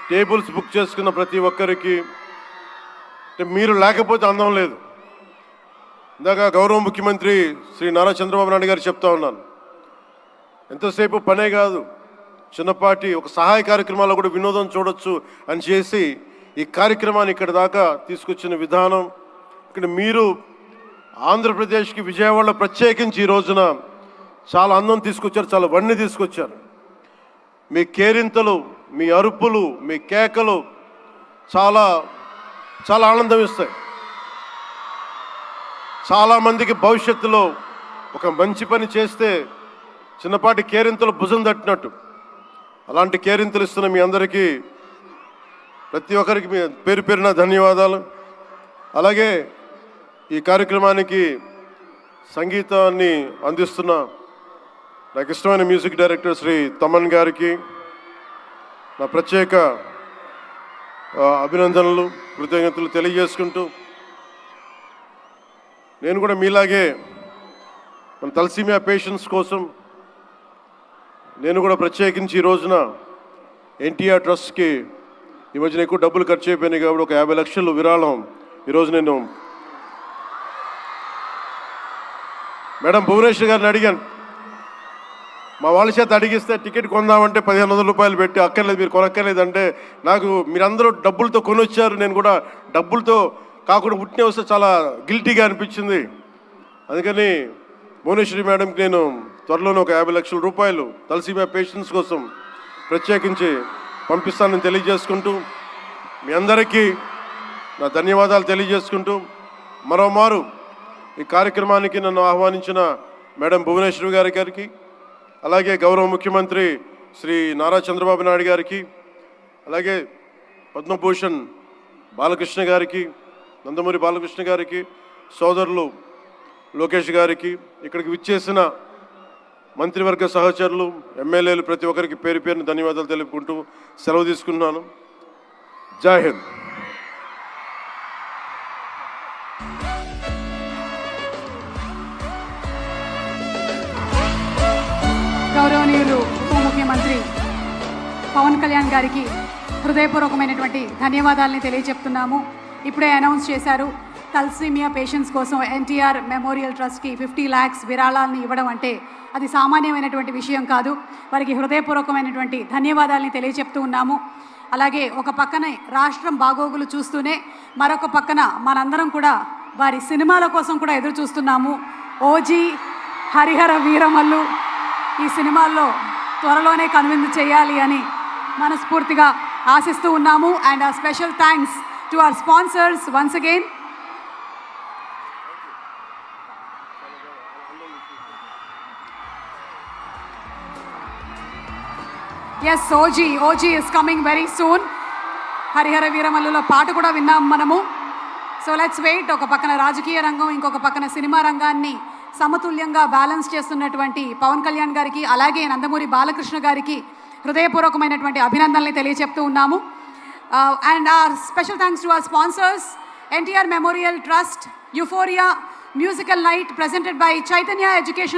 Tables book చేసుకున్న ప్రతి ఒక్కరికి మీరు లేకపోతే అందం లేదు. ఇందాక గౌరవ ముఖ్యమంత్రి శ్రీ నారా చంద్రబాబు నాయుడు గారు చెప్తా ఉన్నాను, ఎంతసేపు పనే కాదు, చిన్నపాటి ఒక సహాయ కార్యక్రమాల్లో కూడా వినోదం చూడొచ్చు అని చేసి ఈ కార్యక్రమాన్ని ఇక్కడ దాకా తీసుకొచ్చిన విధానం, ఇక్కడ మీరు ఆంధ్రప్రదేశ్కి విజయవాడలో ప్రత్యేకించి ఈ రోజున చాలా అందం తీసుకొచ్చారు, చాలా వన్నె తీసుకొచ్చారు. మీ కేరింతలు, మీ అరుపులు, మీ కేకలు చాలా చాలా ఆనందం ఇస్తాయి. చాలామందికి భవిష్యత్తులో ఒక మంచి పని చేస్తే చిన్నపాటి కేరింతలు భుజం తట్టినట్టు అలాంటి కేరింతలు ఇస్తున్న మీ అందరికీ ప్రతి ఒక్కరికి మీ పేరు పేరున ధన్యవాదాలు. అలాగే ఈ కార్యక్రమానికి సంగీతాన్ని అందిస్తున్న నాకు ఇష్టమైన మ్యూజిక్ డైరెక్టర్ శ్రీ తమన్ గారికి నా ప్రత్యేక అభినందనలు, కృతజ్ఞతలు తెలియజేసుకుంటూ, నేను కూడా మీలాగే మన తలసీమియా పేషెంట్స్ కోసం నేను కూడా ప్రత్యేకించి ఈ రోజున ఎన్టీఆర్ ట్రస్ట్కి ఈ మధ్యన ఎక్కువ డబ్బులు ఖర్చు అయిపోయినాయి కాబట్టి ఒక 50 లక్షలు విరాళం ఈరోజు నేను మేడం భువనేశ్వర్ గారిని అడిగాను. మా వాళ్ళ చేత అడిగిస్తే టికెట్ కొందామంటే 1500 రూపాయలు పెట్టి అక్కర్లేదు, మీరు కొనక్కర్లేదంటే నాకు మీరందరూ డబ్బులతో కొనొచ్చారు, నేను కూడా డబ్బులతో కాకుండా ఉట్టినే వస్తే చాలా గిల్టీగా అనిపించింది. అందుకని భువనేశ్వరి మేడంకి నేను త్వరలోనే ఒక 50 లక్షల రూపాయలు తలసీమియా పేషెంట్స్ కోసం ప్రత్యేకించి పంపిస్తానని తెలియజేసుకుంటూ, మీ అందరికీ నా ధన్యవాదాలు తెలియజేసుకుంటూ, మరోమారు ఈ కార్యక్రమానికి నన్ను ఆహ్వానించిన మేడం భువనేశ్వరి గారికి, అలాగే గౌరవ ముఖ్యమంత్రి శ్రీ నారా చంద్రబాబు నాయుడు గారికి, అలాగే పద్మభూషణ్ బాలకృష్ణ గారికి, నందమూరి బాలకృష్ణ గారికి, సోదరులు లోకేష్ గారికి, ఇక్కడికి విచ్చేసిన మంత్రివర్గ సహచరులు, ఎమ్మెల్యేలు ప్రతి ఒక్కరికి పేరు పేరుని ధన్యవాదాలు తెలుపుకుంటూ సెలవు తీసుకున్నాను. జై హింద్. గౌరవనీయులు ఉప ముఖ్యమంత్రి పవన్ కళ్యాణ్ గారికి హృదయపూర్వకమైనటువంటి ధన్యవాదాలని తెలియజెప్తున్నాము. ఇప్పుడే అనౌన్స్ చేశారు, తలసీమియా పేషెంట్స్ కోసం ఎన్టీఆర్ మెమోరియల్ ట్రస్ట్కి 50 lakhs విరాళాలను ఇవ్వడం అంటే అది సామాన్యమైనటువంటి విషయం కాదు. వారికి హృదయపూర్వకమైనటువంటి ధన్యవాదాలని తెలియజెప్తూ ఉన్నాము. అలాగే ఒక పక్కన రాష్ట్రం బాగోగులు చూస్తూనే మరొక పక్కన మనందరం కూడా వారి సినిమాల కోసం కూడా ఎదురు చూస్తున్నాము. ఓజీ, హరిహర వీరమల్లు ఈ సినిమాల్లో త్వరలోనే కనువిందు చేయాలి అని మనస్ఫూర్తిగా ఆశిస్తూ ఉన్నాము. అండ్ ఆ special thanks to our sponsors once again. Yes, OG is coming very soon. Harihara వీరమల్లులో పాట కూడా విన్నాం మనము. So let's wait. ఒక పక్కన రాజకీయ రంగం, ఇంకొక పక్కన సినిమా రంగాన్ని సమతుల్యంగా బ్యాలెన్స్ చేస్తున్నటువంటి పవన్ కళ్యాణ్ గారికి, అలాగే నందమూరి బాలకృష్ణ గారికి హృదయపూర్వకమైనటువంటి అభినందనలు తెలియజెప్తూ ఉన్నాము. And our special thanks to our sponsors, NTR memorial trust, euphoria musical night presented by Chaitanya Education